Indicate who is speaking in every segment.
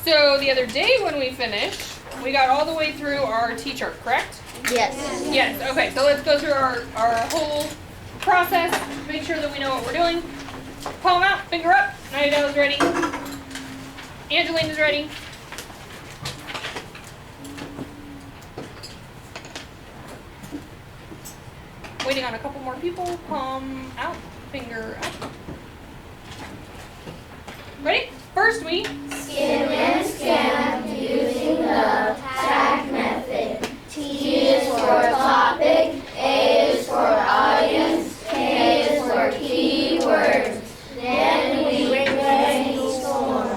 Speaker 1: So the other day when we finished, we got all the way through our T-chart, correct?
Speaker 2: Yes.
Speaker 1: Yes. Okay, so let's go through our whole process, make sure that we know what we're doing. Palm out, finger up. Naida's ready. Angelina's ready. Waiting on a couple more people. Palm out, finger up. Ready? First we
Speaker 2: Skim and scan using the tag method. T is for topic, A is for audience, K is for keywords. Then we brainstorm.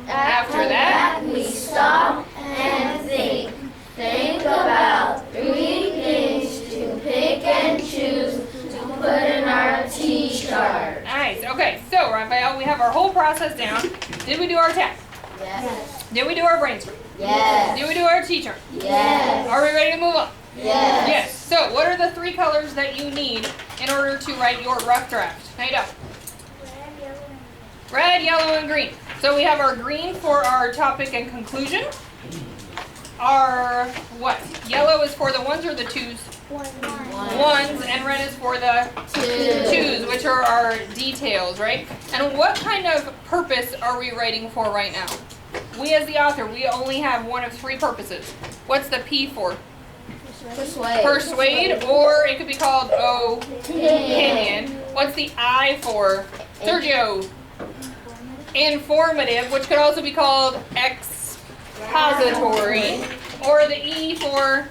Speaker 2: After that, we stop and think. Think about 3 things to pick and choose to put in our T-chart.
Speaker 1: Nice. Okay, so Raphael, we have our whole process down. Did we do our tag?
Speaker 2: Yes.
Speaker 1: Did we do our brainstorm?
Speaker 2: Yes.
Speaker 1: Did we do our T-chart?
Speaker 2: Yes.
Speaker 1: Are we ready to move on?
Speaker 2: Yes.
Speaker 1: Yes. So what are the 3 colors that you need in order to write your rough draft? Naida. Red, yellow, and green. So we have our green for our topic and conclusion. Our what? Yellow is for the ones or the twos? Ones, and red is for the twos, which are our details, right? And what kind of purpose are we writing for right now? We as the author, we only have one of 3 purposes. What's the P for? Persuade, or it could be called opinion. What's the I for? Sergio. Informative, which could also be called expository, or the E for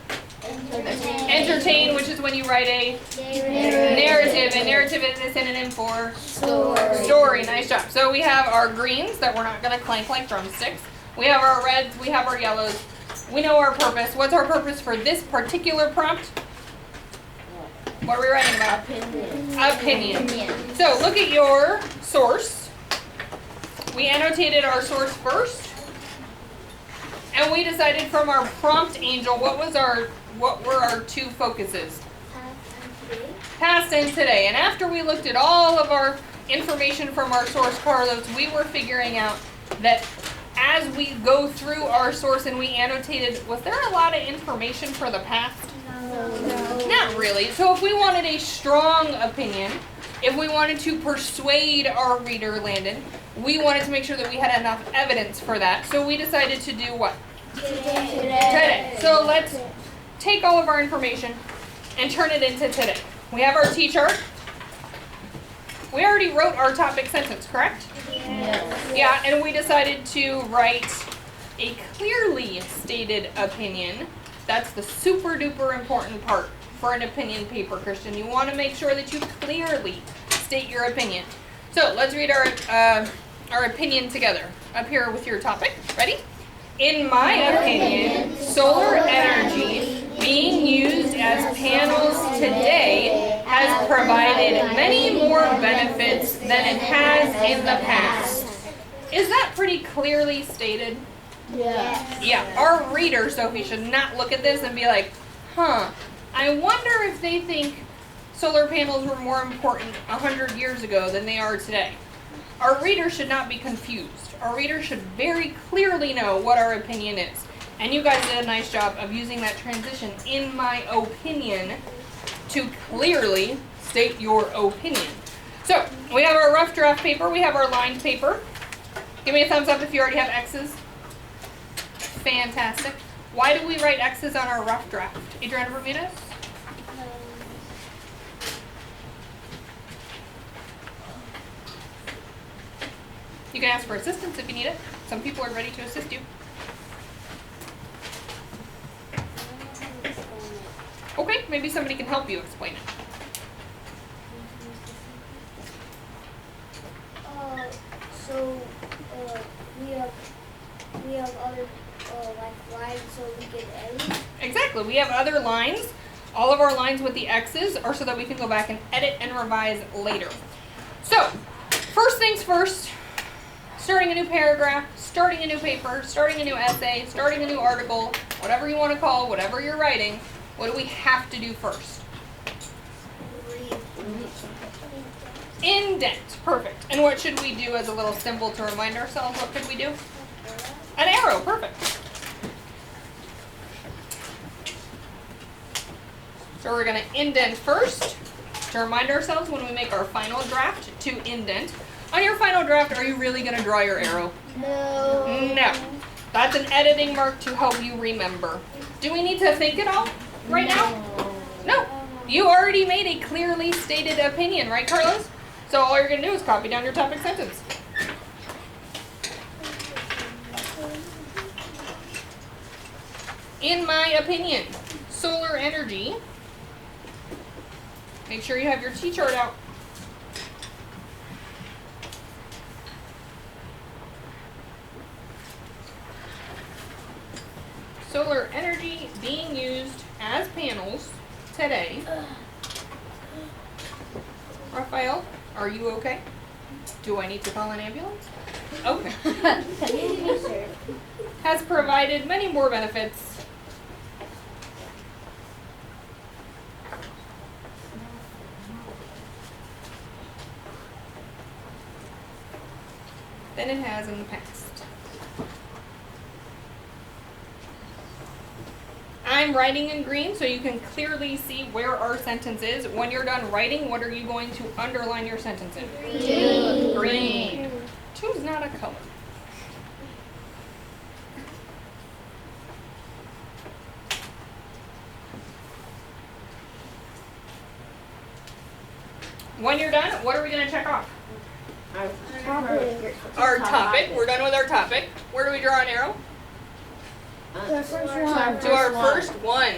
Speaker 1: entertain, which is when you write a narrative, and narrative is a synonym for story. Nice job. So we have our greens that we're not going to clank like drumsticks. We have our reds, we have our yellows. We know our purpose. What's our purpose for this particular prompt? What are we writing about? Opinion. So look at your source. We annotated our source first, and we decided from our prompt angel what were our 2 focuses? Past and today. And after we looked at all of our information from our source Carlos, we were figuring out that as we go through our source and we annotated, was there a lot of information for the past?
Speaker 2: No.
Speaker 1: Not really. So if we wanted a strong opinion, if we wanted to persuade our reader, Landon, we wanted to make sure that we had enough evidence for that. So we decided to do what? Today. So let's take all of our information and turn it into today. We have our T-chart. We already wrote our topic sentence, correct?
Speaker 2: Yes.
Speaker 1: Yeah, and we decided to write a clearly stated opinion. That's the super duper important part for an opinion paper, Christian. You want to make sure that you clearly state your opinion. So let's read our opinion together. Up here with your topic. Ready? In my opinion, solar energy being used as panels today has provided many more benefits than it has in the past. Is that pretty clearly stated?
Speaker 2: Yes.
Speaker 1: Yeah. Our reader, Sophie, should not look at this and be like, I wonder if they think solar panels were more important 100 years ago than they are today. Our reader should not be confused. Our reader should very clearly know what our opinion is. And you guys did a nice job of using that transition, in my opinion, to clearly state your opinion. So, we have our rough draft paper. We have our lined paper. Give me a thumbs up if you already have X's. Fantastic. Why do we write X's on our rough draft? Adriana Bermudez? You can ask for assistance if you need it. Some people are ready to assist you. Okay, maybe somebody can help you explain it.
Speaker 3: We have other lines so we can edit.
Speaker 1: Exactly. We have other lines. All of our lines with the X's are so that we can go back and edit and revise later. So, first things first, starting a new paragraph, starting a new paper, starting a new essay, starting a new article, whatever you want to call, whatever you're writing, what do we have to do first? Indent. Perfect. And what should we do as a little symbol to remind ourselves? What could we do? An arrow, perfect. So we're going to indent first to remind ourselves when we make our final draft to indent. On your final draft, are you really going to draw your arrow?
Speaker 3: No.
Speaker 1: No. That's an editing mark to help you remember. Do we need to think it all right now? No. You already made a clearly stated opinion, right, Carlos? So all you're going to do is copy down your topic sentence. In my opinion, solar energy. Make sure you have your T-chart out. Solar energy being used as panels today. Raphael, are you okay? Do I need to call an ambulance? Okay. Has provided many more benefits than it has in the past. I'm writing in green so you can clearly see where our sentence is. When you're done writing, what are you going to underline your sentence in?
Speaker 3: Green.
Speaker 1: Green. 2 is not a color. When you're done, what are we going to check off? Our topic. We're done with our topic. Where do we draw an arrow? To our first one.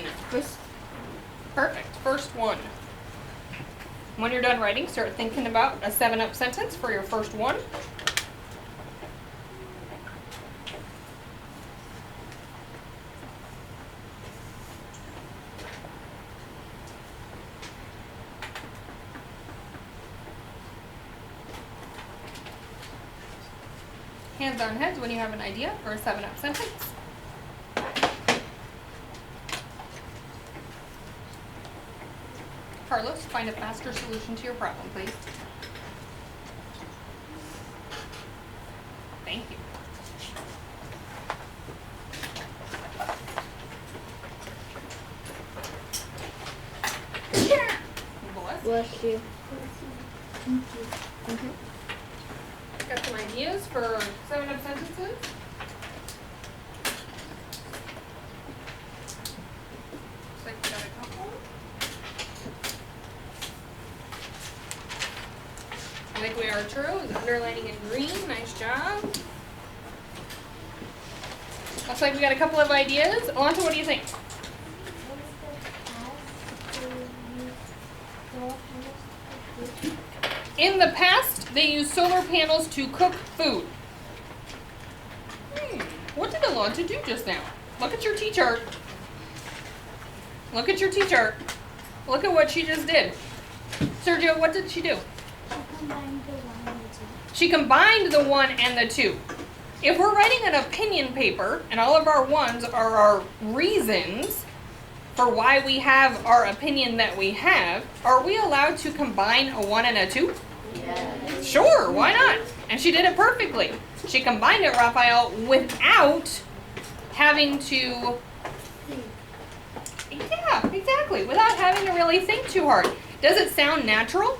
Speaker 1: Perfect. First one. When you're done writing, start thinking about a 7-up sentence for your first one. Hands on heads when you have an idea for a 7-up sentence. Carlos, find a faster solution to your problem, please. Thank you.
Speaker 3: Bless you.
Speaker 1: Got some ideas for 7-up sentences? Looks like we got a couple. I think we are true. Is underlining in green. Nice job. Looks like we got a couple of ideas. Alonso, what do you think? In the past, they used solar panels to cook food. What did Alonso do just now? Look at your T-chart. Look at your T-chart. Look at what she just did. Sergio, what did she do? She combined the 1 and the 2. If we're writing an opinion paper and all of our ones are our reasons for why we have our opinion that we have, are we allowed to combine a 1 and a 2?
Speaker 2: Yes.
Speaker 1: Sure, why not? And she did it perfectly. She combined it, Raphael, without having to... Yeah, exactly. Without having to really think too hard. Does it sound natural?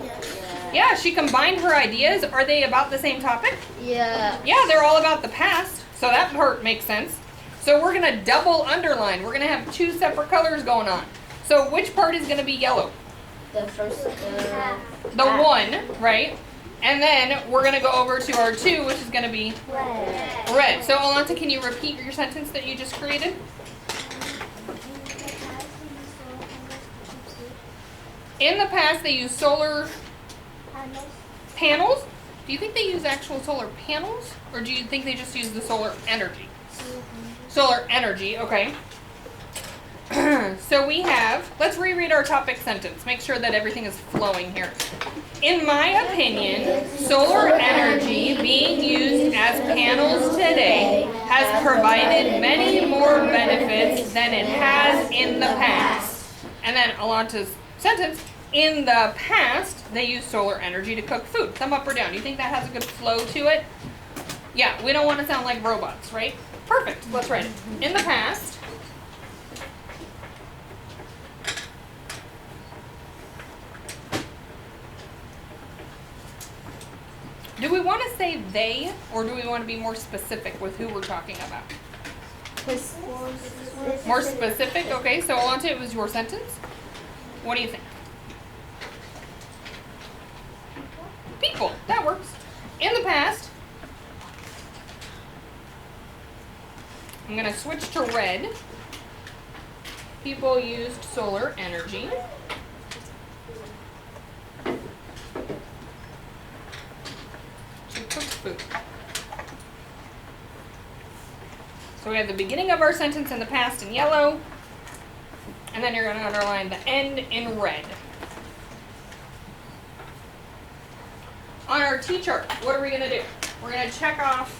Speaker 3: Yes.
Speaker 1: Yeah, she combined her ideas. Are they about the same topic?
Speaker 3: Yeah.
Speaker 1: Yeah, they're all about the past. So that part makes sense. So we're going to double underline. We're going to have 2 separate colors going on. So which part is going to be yellow?
Speaker 2: The first,
Speaker 1: The 1, right? And then we're going to go over to our 2, which is going to be red. So Alonso, can you repeat your sentence that you just created? In the past, they used solar panels. Do you think they use actual solar panels? Or do you think they just use the solar energy? Solar energy, okay. So we have, let's reread our topic sentence. Make sure that everything is flowing here. In my opinion, solar energy being used as panels today has provided many more benefits than it has in the past. And then Alonta's sentence, in the past, they used solar energy to cook food. Thumb up or down. Do you think that has a good flow to it? Yeah, we don't want to sound like robots, right? Perfect. Let's write it. In the past, do we want to say they, or do we want to be more specific with who we're talking about? More specific? Okay, so Alonta, it was your sentence. What do you think? People. That works. In the past, I'm going to switch to red. People used solar energy to cook food. So we have the beginning of our sentence in the past in yellow, and then you're going to underline the end in red. On our T chart, what are we going to do? We're going to check off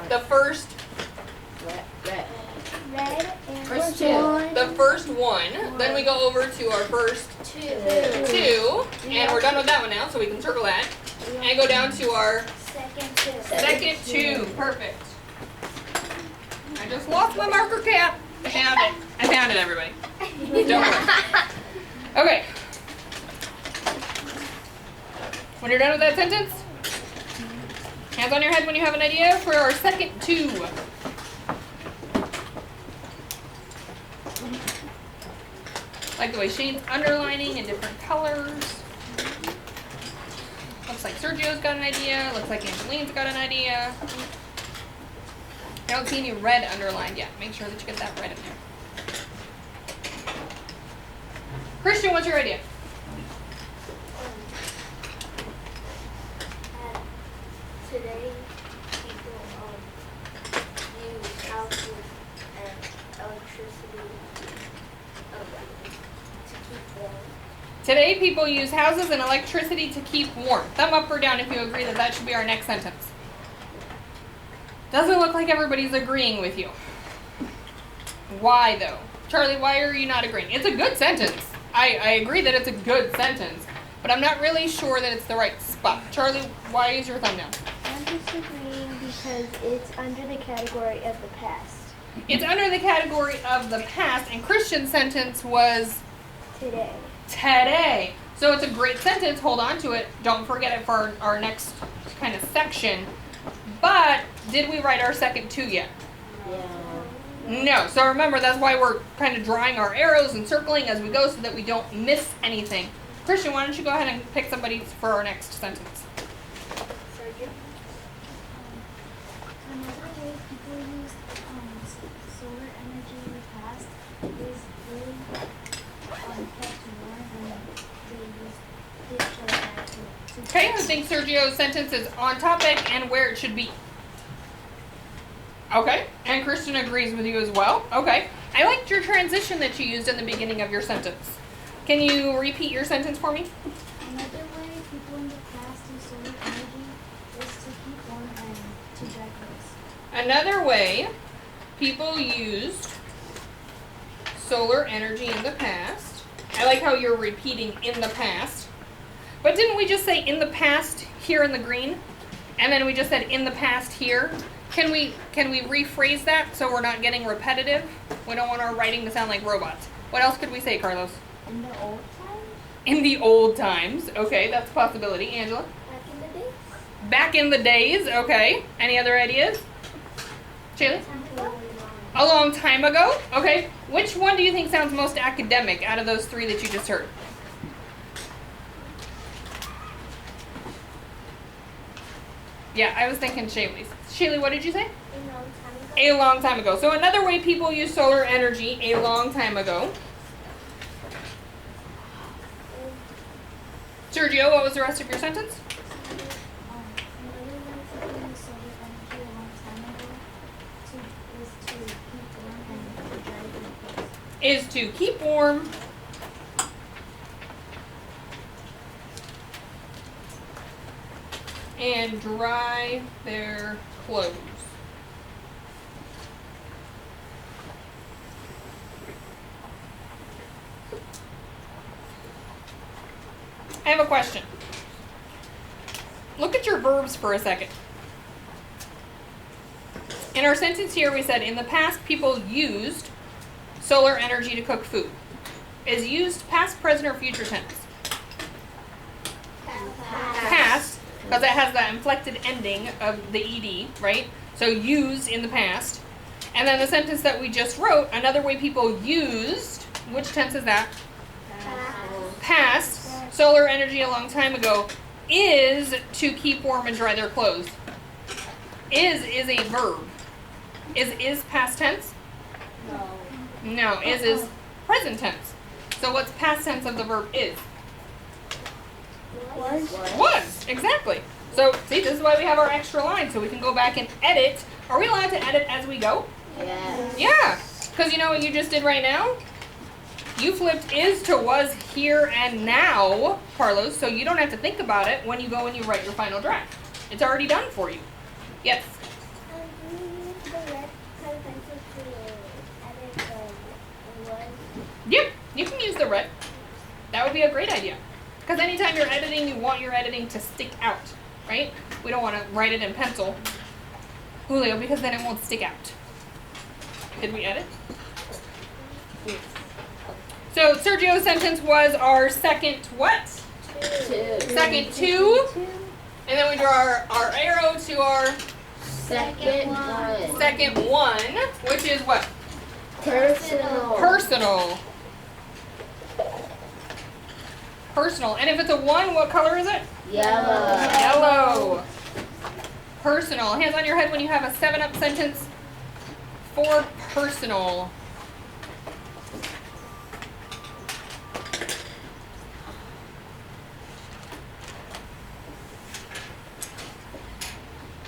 Speaker 1: the first
Speaker 3: Red and
Speaker 1: the first one. Then we go over to our first two, and we're done with that one now, so we can circle that. And go down to our second two. Perfect. I just lost my marker cap. I found it, everybody. Don't worry. Okay. When you're done with that sentence, hands on your head when you have an idea for our second two. Like the way Shane's underlining in different colors. Looks like Sergio's got an idea. Looks like Angeline's got an idea. I don't see any red underlined yet. Make sure that you get that red in there. Christian, what's your idea?
Speaker 3: Today, people use houses and electricity to keep warm.
Speaker 1: Today, people use houses and electricity to keep warm. Thumb up or down if you agree that that should be our next sentence. Doesn't look like everybody's agreeing with you. Why, though? Charlie, why are you not agreeing? It's a good sentence. I agree that it's a good sentence, but I'm not really sure that it's the right spot. Charlie, why is your thumb down?
Speaker 2: I'm disagreeing because it's under the category of the past.
Speaker 1: It's under the category of the past, and Christian's sentence was
Speaker 2: Today.
Speaker 1: today. So it's a great sentence. Hold on to it. Don't forget it for our next kind of section. But did we write our second two yet? No. So remember, that's why we're kind of drawing our arrows and circling as we go so that we don't miss anything. Christian, why don't you go ahead and pick somebody for our next sentence?
Speaker 4: Another way people use solar energy in the past is really kept warm when they used dish like that.
Speaker 1: Okay, I think Sergio's sentence is on topic and where it should be. Okay, and Christian agrees with you as well. Okay, I liked your transition that you used in the beginning of your sentence. Can you repeat your sentence for me?
Speaker 4: Another way people in the past use solar energy is to keep warm and to dry clothes.
Speaker 1: Another way people used solar energy in the past. I like how you're repeating in the past. But didn't we just say in the past here in the green? And then we just said in the past here. Can we rephrase that so we're not getting repetitive? We don't want our writing to sound like robots. What else could we say, Carlos?
Speaker 4: In the old times?
Speaker 1: In the old times. Okay, that's a possibility. Angela?
Speaker 3: Back in the day.
Speaker 1: Back in the days. Okay. Any other ideas? Shaylee? A long time ago? Okay. Which one do you think sounds most academic out of those three that you just heard? Yeah, I was thinking Shaylee's. Shaylee, what did you say? A long time ago. So another way people use solar energy a long time ago. Sergio, what was the rest of your sentence?
Speaker 4: Another way people use solar energy a long time ago is to keep warm and to dry their clothes.
Speaker 1: Is to keep warm and dry their clothes. I have a question. Look at your verbs for a second. In our sentence here, we said, in the past, people used solar energy to cook food. Is used past, present, or future tense? Past, because it has that inflected ending of the ed, right? So used in the past. And then the sentence that we just wrote, another way people used, which tense is that? Past, solar energy a long time ago, is to keep warm and dry their clothes. Is a verb. Is past tense? No, is present tense. So what's past tense of the verb is? Was, exactly. So, see, this is why we have our extra line, so we can go back and edit. Are we allowed to edit as we go?
Speaker 2: Yes.
Speaker 1: Yeah, because you know what you just did right now? You flipped is to was, here, and now, Carlos, so you don't have to think about it when you go and you write your final draft. It's already done for you. Yes?
Speaker 3: Do we use the red color pencil to edit the was?
Speaker 1: Yep, you can use the red. That would be a great idea. Because anytime you're editing, you want your editing to stick out, right? We don't want to write it in pencil, Julio, because then it won't stick out. Did we edit? So Sergio's sentence was our second what? Second two. And then we draw our arrow to our
Speaker 2: Second one.
Speaker 1: second one, which is what?
Speaker 2: Personal.
Speaker 1: Personal. Personal. And if it's a one, what color is it?
Speaker 2: Yellow.
Speaker 1: Yellow. Personal. Hands on your head when you have a 7-up sentence for personal.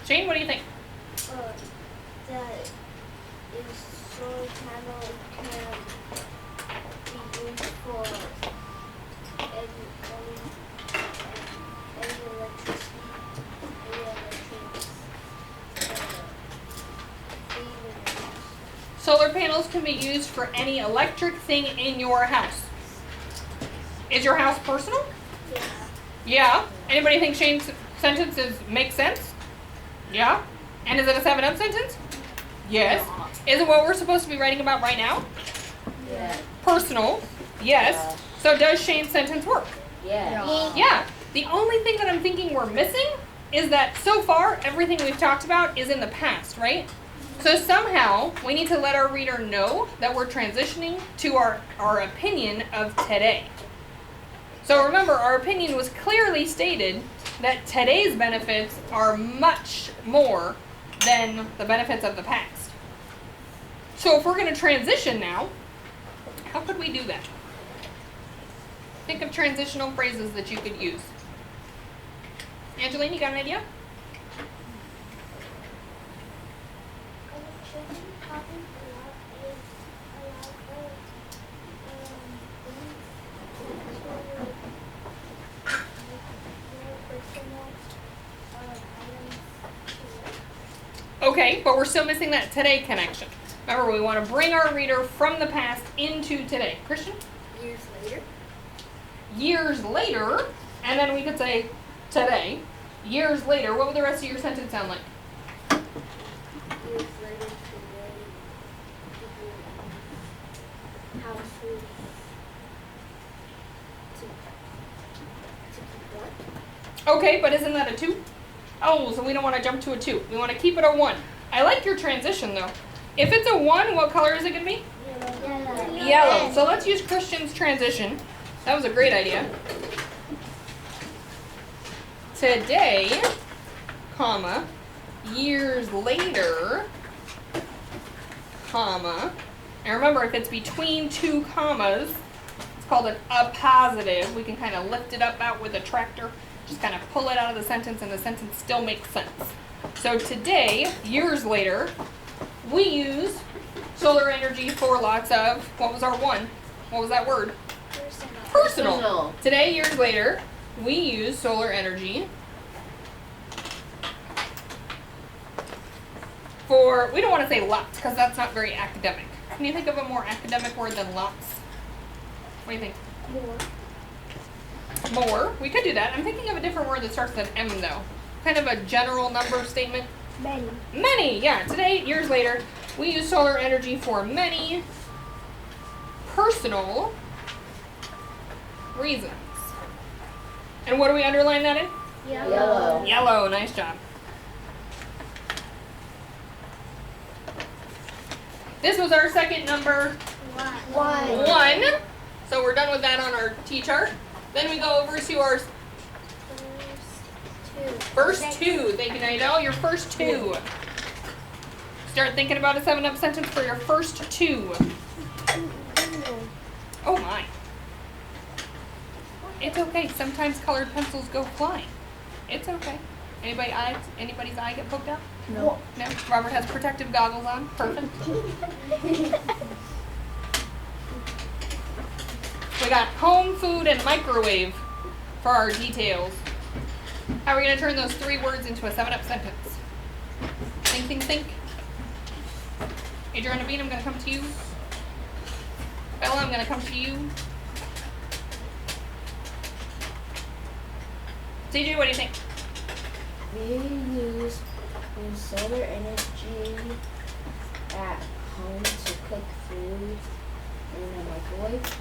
Speaker 1: Shane, what do you think?
Speaker 3: That is solar panel can be used for any electricity,
Speaker 1: Solar panels can be used for any electric thing in your house. Is your house personal? Yeah. Anybody think Shane's sentences make sense? Yeah. And is it a 7-up sentence? Yes. Is it what we're supposed to be writing about right now?
Speaker 2: Yes.
Speaker 1: Personal. Yes. So does Shane's sentence work?
Speaker 2: Yes.
Speaker 1: Yeah. The only thing that I'm thinking we're missing is that so far everything we've talked about is in the past, right? So somehow we need to let our reader know that we're transitioning to our opinion of today. So remember, our opinion was clearly stated that today's benefits are much more than the benefits of the past. So if we're going to transition now, how could we do that? Think of transitional phrases that you could use. Angeline, you got an idea? Okay, but we're still missing that today connection. Remember, we want to bring our reader from the past into today. Christian?
Speaker 3: Years later.
Speaker 1: Years later, and then we could say today. Years later, what would the rest of your sentence sound like?
Speaker 3: Years later today, houses to keep what?
Speaker 1: Okay, but isn't that a 2? Oh, so we don't want to jump to a 2. We want to keep it a 1. I like your transition, though. If it's a 1, what color is it going to be?
Speaker 3: Yellow.
Speaker 1: Yellow. So let's use Christian's transition. That was a great idea. Today, comma, years later, comma. And remember, if it's between 2 commas, it's called an appositive. We can kind of lift it up out with a tractor, just kind of pull it out of the sentence, and the sentence still makes sense. So today, years later, we use solar energy for lots of, what was our 1? What was that word? Personal. Today, years later, we use solar energy for, we don't want to say lots, because that's not very academic. Can you think of a more academic word than lots? What do you think? More. We could do that. I'm thinking of a different word that starts with an M, though. Kind of a general number statement.
Speaker 3: Many.
Speaker 1: Many, yeah. Today, years later, we use solar energy for many personal reasons. And what do we underline that in?
Speaker 2: Yellow.
Speaker 1: Yellow, nice job. This was our second number 1. So we're done with that on our T-chart. Then we go over to our first 2. Thank you, Nidal. Your first 2. Start thinking about a 7-up sentence for your first 2. Oh my. It's okay. Sometimes colored pencils go flying. It's okay. Anybody's eye get poked out?
Speaker 2: No.
Speaker 1: No? Robert has protective goggles on. Perfect. We got home, food, and microwave for our details. How are we going to turn those 3 words into a 7-up sentence? Think, think, think. Adriana Bean, I'm going to come to you. Bella, I'm going to come to you. CJ, what do you think?
Speaker 2: We use solar energy at home to cook food in a microwave.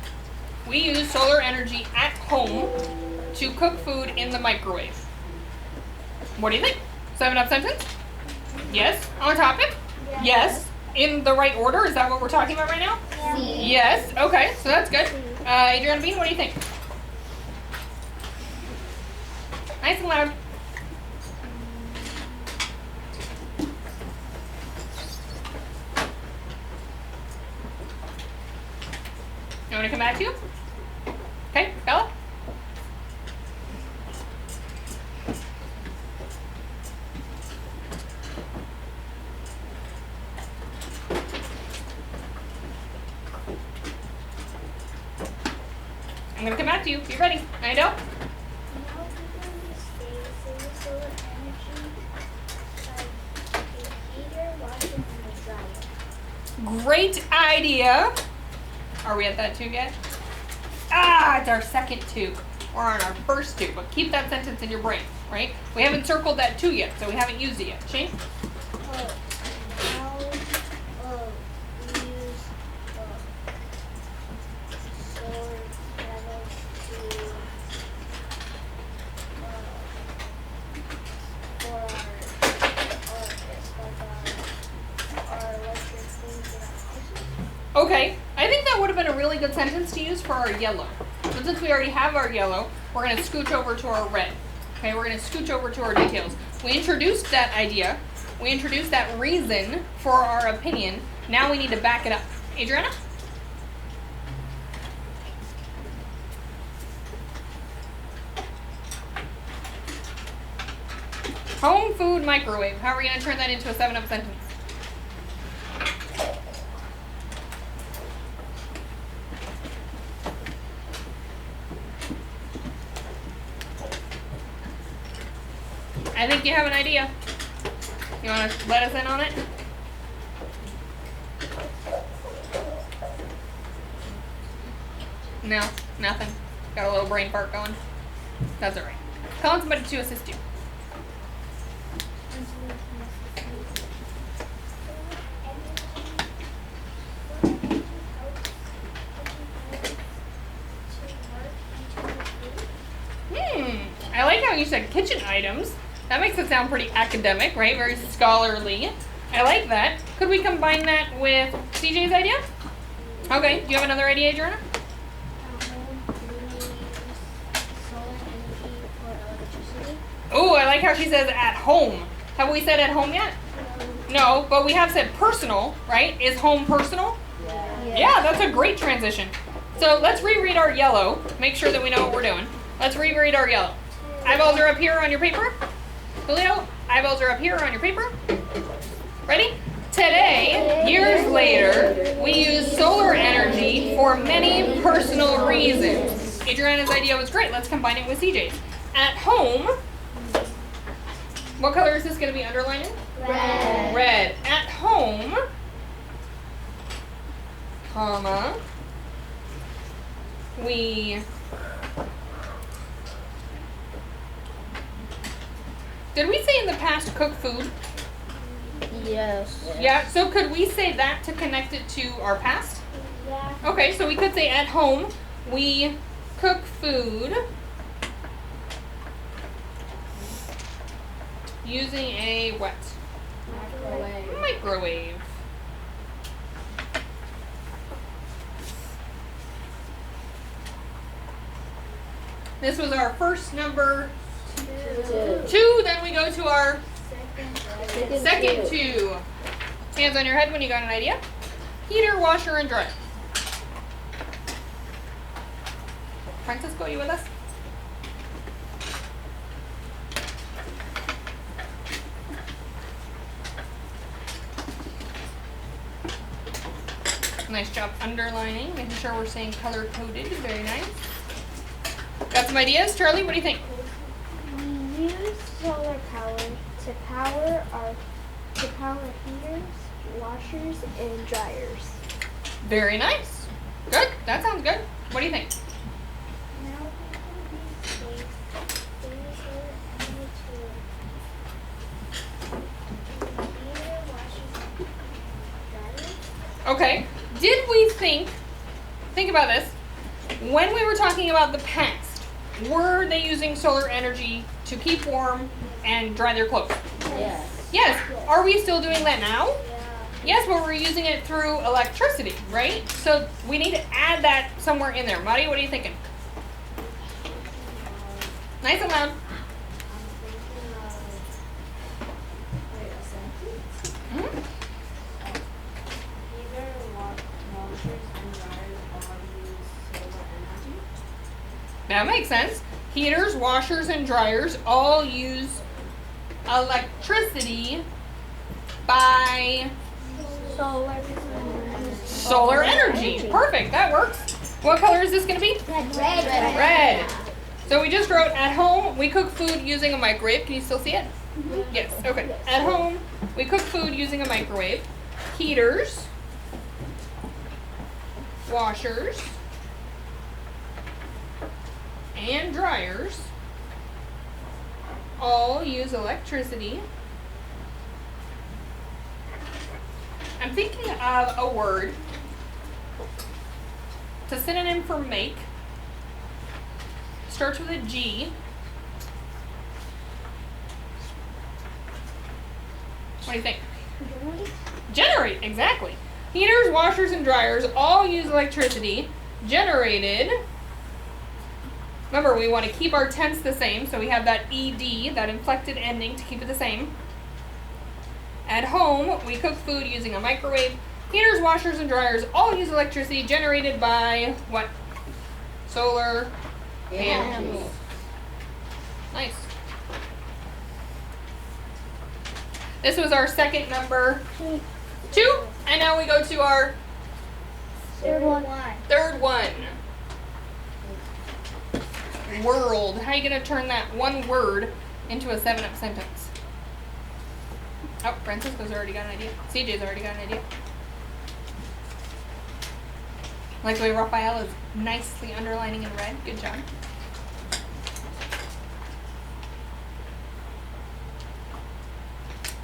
Speaker 1: We use solar energy at home to cook food in the microwave. What do you think? 7-up sentence? Yes. On topic? Yes. In the right order? Is that what we're talking about right now? Yes. Okay, so that's good. Adriana Bean, what do you think? Nice and loud. You want to come back to you? Okay, Bella? I'm going to come back to you. Be ready. I know.
Speaker 3: Now people these days use solar energy like a heater, washing, and a dryer.
Speaker 1: Great idea. Are we at that 2 yet? It's our second 2. We're on our first 2, but keep that sentence in your brain, right? We haven't circled that 2 yet, so we haven't used it yet. Shane?
Speaker 3: Now we use solar energy for our electric things in our houses.
Speaker 1: Okay, I think that would have been a really good sentence to use for our yellow. But since we already have our yellow, we're going to scooch over to our red. Okay, we're going to scooch over to our details. We introduced that idea. We introduced that reason for our opinion. Now we need to back it up. Adriana? Home food microwave. How are we going to turn that into a 7-up sentence? I think you have an idea. You want to let us in on it? No, nothing. Got a little brain fart going. That's all right. Call on somebody to assist you. I like how you said kitchen items. That makes it sound pretty academic, right? Very scholarly. I like that. Could we combine that with CJ's idea? Okay, do you have another idea, Adriana? Oh, I like how she says at home. Have we said at home yet? No, but we have said personal, right? Is home personal? Yeah, that's a great transition. So let's reread our yellow. Make sure that we know what we're doing. Let's reread our yellow. Eyeballs are up here on your paper. Julio, eyeballs are up here on your paper. Ready? Today, years later, we use solar energy for many personal reasons. Adriana's idea was great. Let's combine it with CJ's. At home, what color is this going to be underlined in?
Speaker 2: Red.
Speaker 1: Red. At home, comma, we... Did we say in the past cook food?
Speaker 2: Yes.
Speaker 1: Yeah, so could we say that to connect it to our past?
Speaker 3: Yeah.
Speaker 1: Okay, so we could say at home we cook food using a what? Microwave. This was our first number 2. Then we go to our second 2. Hands on your head when you got an idea. Heater, washer, and dryer. Francisco, you with us? Nice job underlining, making sure we're saying color coded. Very nice. Got some ideas? Charlie, what do you think?
Speaker 3: We use solar power to power heaters, washers, and dryers.
Speaker 1: Very nice. Good. That sounds good. What do you think?
Speaker 3: Now we can use solar energy to heater, washers, and dryers.
Speaker 1: Okay. Did we think about this, when we were talking about the past, were they using solar energy to keep warm and dry their clothes?
Speaker 2: Yes.
Speaker 1: Yes. Are we still doing that now?
Speaker 3: Yeah.
Speaker 1: Yes, but we're using it through electricity, right? So we need to add that somewhere in there. Marty, what are you thinking? Nice and loud. Mhm. That makes sense. Heaters, washers, and dryers all use electricity by solar energy. Perfect, that works. What color is this going to be?
Speaker 3: Red.
Speaker 1: Red. So we just wrote, at home, we cook food using a microwave. Can you still see it? Yes, okay. At home, we cook food using a microwave. Heaters, washers, and dryers all use electricity. I'm thinking of a word. It's a synonym for make. Starts with a G. What do you think? Generate, exactly. Heaters, washers, and dryers all use electricity generated. Remember, we want to keep our tense the same, so we have that ED, that inflected ending, to keep it the same. At home, we cook food using a microwave. Heaters, washers, and dryers all use electricity generated by what? Solar panels. Nice. This was our second number 2, and now we go to our
Speaker 3: Third one.
Speaker 1: third one. World. How are you going to turn that one word into a 7-up sentence? Oh, Francisco's already got an idea. CJ's already got an idea. Like the way Raphael is nicely underlining in red. Good job.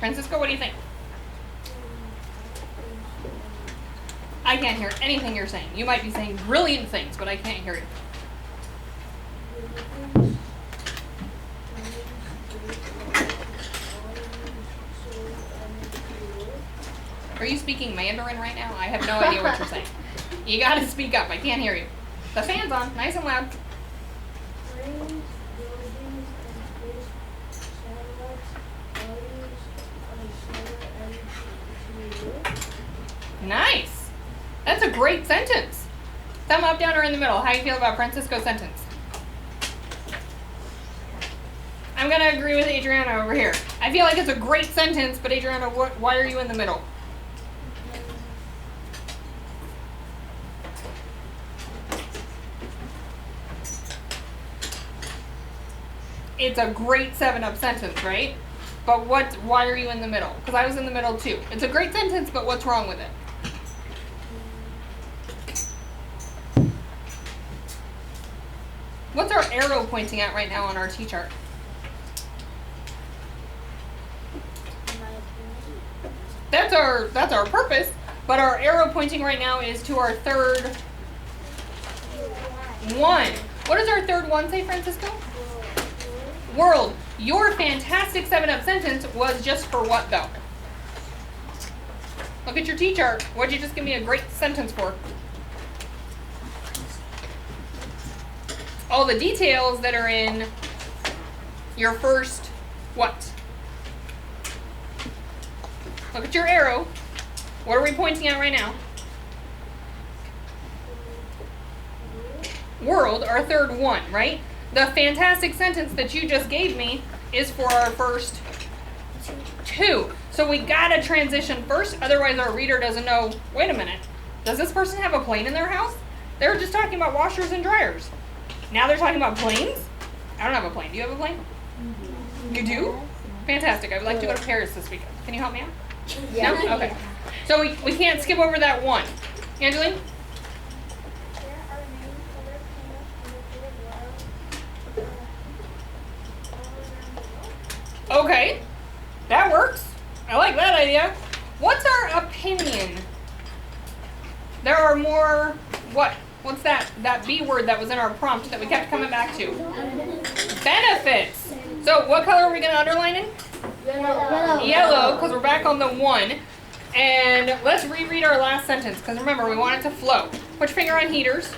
Speaker 1: Francisco, what do you think? I can't hear anything you're saying. You might be saying brilliant things, but I can't hear you. Are you speaking Mandarin right now? I have no idea what you're saying. You gotta speak up. I can't hear you. The fan's on, nice and loud. Nice. That's a great sentence. Thumb up, down, or in the middle. How do you feel about Francisco's sentence? I'm gonna agree with Adriana over here. I feel like it's a great sentence, but Adriana, why are you in the middle? It's a great 7-up sentence, right? But why are you in the middle? Because I was in the middle too. It's a great sentence, but what's wrong with it? What's our arrow pointing at right now on our T-chart? That's our purpose, but our arrow pointing right now is to our third one. What does our third one say, Francisco? World. Your fantastic 7-up sentence was just for what, though? Look at your T-chart. What'd you just give me a great sentence for? All the details that are in your first what? Look at your arrow. What are we pointing at right now? World, our third one, right? The fantastic sentence that you just gave me is for our first two. So we gotta transition first, otherwise our reader doesn't know, wait a minute, does this person have a plane in their house? They were just talking about washers and dryers. Now they're talking about planes? I don't have a plane. Do you have a plane? You do? Fantastic. I would like to go to Paris this weekend. Can you help me out?
Speaker 2: Yeah.
Speaker 1: No? Okay. So we can't skip over that one. Angeline?
Speaker 3: There are many color panels in the world. All around the world.
Speaker 1: Okay. That works. I like that idea. What's our opinion? There are more, what? What's that B word that was in our prompt that we kept coming back to? Benefits. So what color are we going to underline in? Yellow, because we're back on the one. And let's reread our last sentence, because remember, we want it to flow. Put your finger on heaters.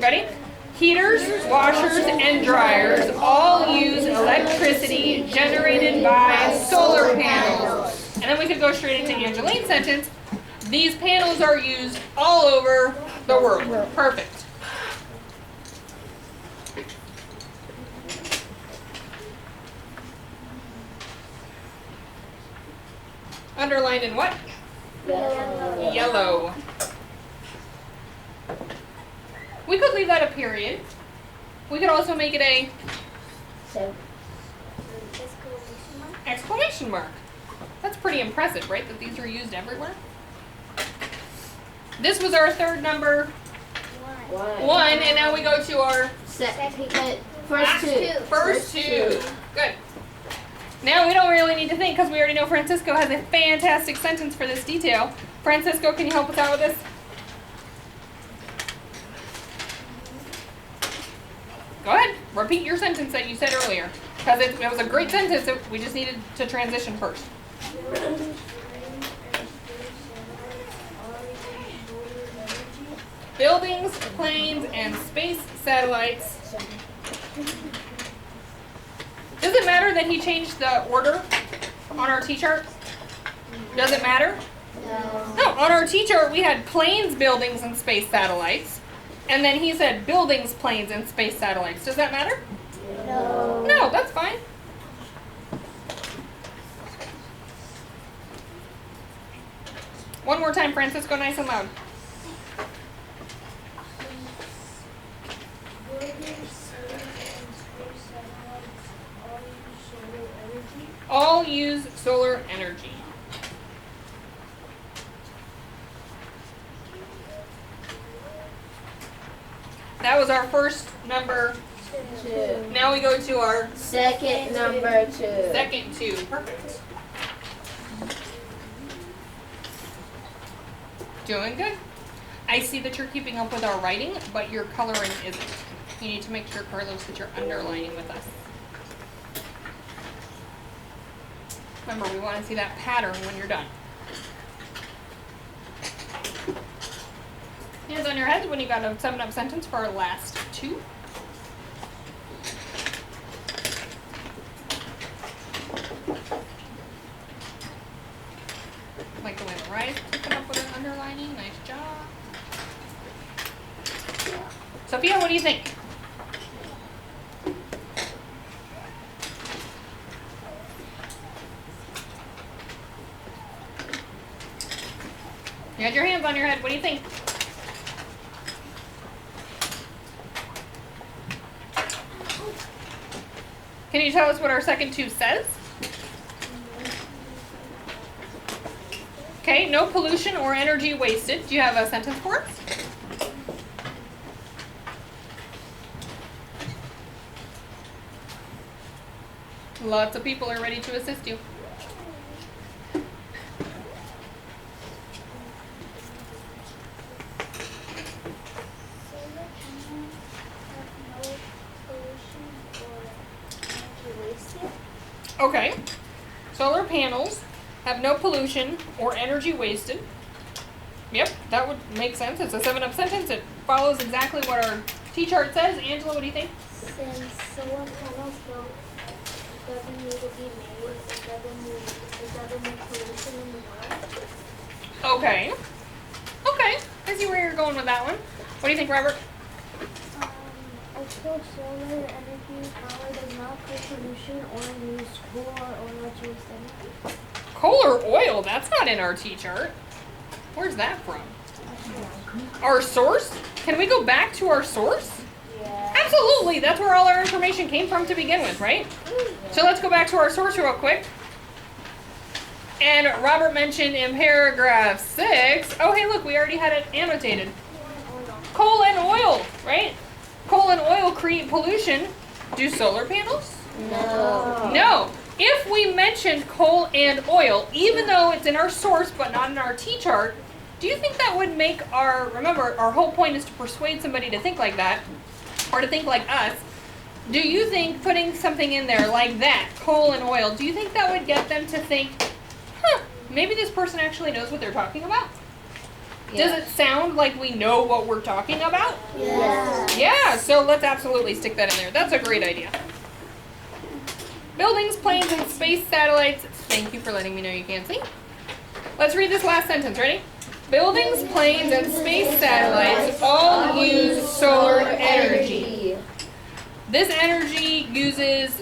Speaker 1: Ready? Heaters, washers, and dryers all use electricity generated by solar panels. And then we could go straight into Angeline's sentence. These panels are used all over the world. Perfect. Underlined in what? Yellow. We could leave that a period. We could also make it a exclamation mark. That's pretty impressive, right? That these are used everywhere. This was our third number one, and now we go to our first two. Good. Now we don't really need to think because we already know Francisco has a fantastic sentence for this detail. Francisco, can you help us out with this? Go ahead. Repeat your sentence that you said earlier. Because it was a great sentence. We just needed to transition first. Buildings, planes, and space satellites. Does it matter that he changed the order on our T-chart? Does it matter? No, on our T-chart we had planes, buildings, and space satellites. And then he said buildings, planes, and space satellites. Does that matter?
Speaker 2: No.
Speaker 1: No, that's fine. One more time, Francisco, nice and loud. All use solar energy. That was our first number
Speaker 2: 2.
Speaker 1: Now we go to our
Speaker 2: Second number 2.
Speaker 1: second two. Perfect. Doing good. I see that you're keeping up with our writing, but your coloring isn't. You need to make sure, Carlos, that you're underlining with us. Remember, we want to see that pattern when you're done. Hands on your heads when you got a 7-up sentence for our last two. Like the way the right picking up with an underlining. Nice job. Sophia, what do you think? You had your hands on your head. What do you think? Can you tell us what our second two says? Okay, no pollution or energy wasted. Do you have a sentence for us? Lots of people are ready to assist you. Okay. Solar panels have no pollution or energy wasted. Yep, that would make sense. It's a 7-up sentence. It follows exactly what our T-chart says. Angela, what do you think?
Speaker 4: Since solar panels doesn't need to be made, it doesn't make pollution in the world.
Speaker 1: Okay. Okay. I see where you're going with that one. What do you think, Robert?
Speaker 4: Also, solar energy power does not cause pollution or use coal or electric energy.
Speaker 1: Coal or oil? That's not in our T-chart. Where's that from? Our source? Can we go back to our source?
Speaker 4: Yeah.
Speaker 1: Absolutely. That's where all our information came from to begin with, right? So let's go back to our source real quick. And Robert mentioned in paragraph 6, oh, hey, look, we already had it annotated. Coal and oil, right? Coal and oil create pollution. Do solar panels?
Speaker 2: No.
Speaker 1: No. If we mentioned coal and oil, even though it's in our source but not in our T-chart, do you think that would make remember, our whole point is to persuade somebody to think like that, or to think like us. Do you think putting something in there like that, coal and oil, do you think that would get them to think, maybe this person actually knows what they're talking about?
Speaker 2: Yes.
Speaker 1: Does it sound like we know what we're talking about?
Speaker 2: Yes.
Speaker 1: Yeah, so let's absolutely stick that in there. That's a great idea. Buildings, planes, and space satellites. Thank you for letting me know you can't see. Let's read this last sentence. Ready? Buildings, planes, and space satellites all use solar energy. This energy uses...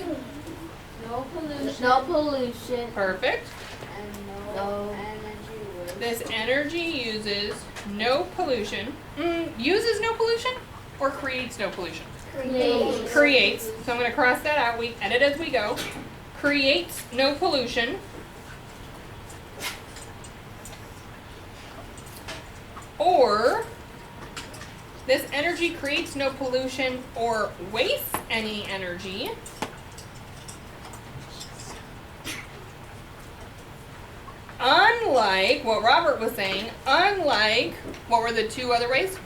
Speaker 2: No pollution. No pollution.
Speaker 1: Perfect.
Speaker 2: And no energy waste.
Speaker 1: This energy uses no pollution. Uses no pollution or creates no pollution? Creates. So I'm going to cross that out. We edit as we go. Creates no pollution. Or this energy creates no pollution or wastes any energy. Unlike what Robert was saying, unlike, what were the two other ways?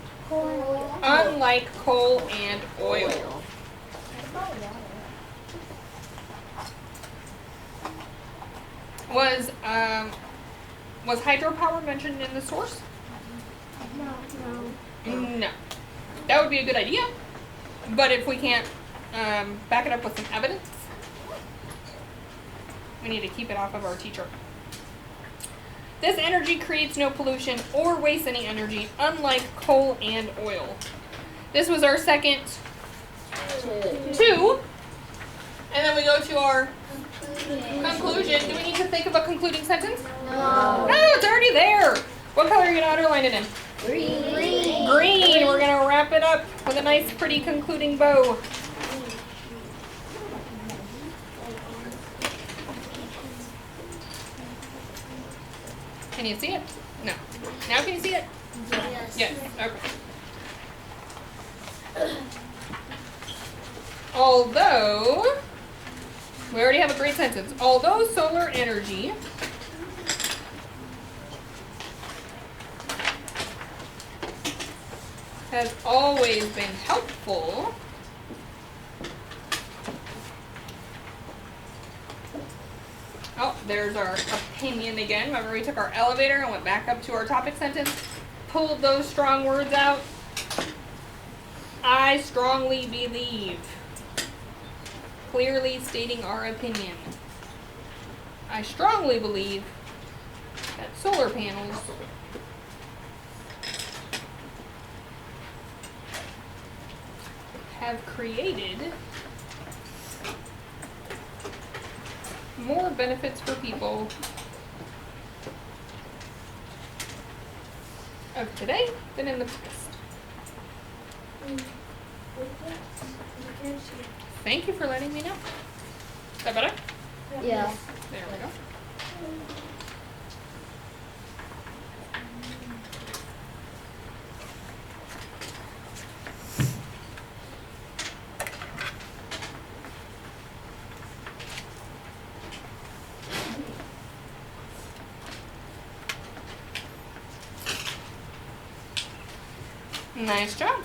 Speaker 1: Unlike coal and oil. Was hydropower mentioned in the source? No. That would be a good idea, but if we can't back it up with some evidence, we need to keep it off of our T-chart. This energy creates no pollution or wastes any energy, unlike coal and oil. This was our second two. And then we go to our conclusion. Do we need to think of a concluding sentence?
Speaker 2: No.
Speaker 1: No, it's already there. What color are you going to underline it in?
Speaker 2: Green.
Speaker 1: Green. We're going to wrap it up with a nice, pretty concluding bow. Can you see it? No. Now can you see it?
Speaker 2: Yes.
Speaker 1: Yes. Okay. Although, we already have a great sentence. Although solar energy has always been helpful, oh, there's our opinion again. Remember we took our elevator and went back up to our topic sentence, pulled those strong words out. I strongly believe. Clearly stating our opinion. I strongly believe that solar panels have created more benefits for people of today than in the past. Thank you for letting me know. Is that better?
Speaker 2: Yeah.
Speaker 1: There we go. Nice job.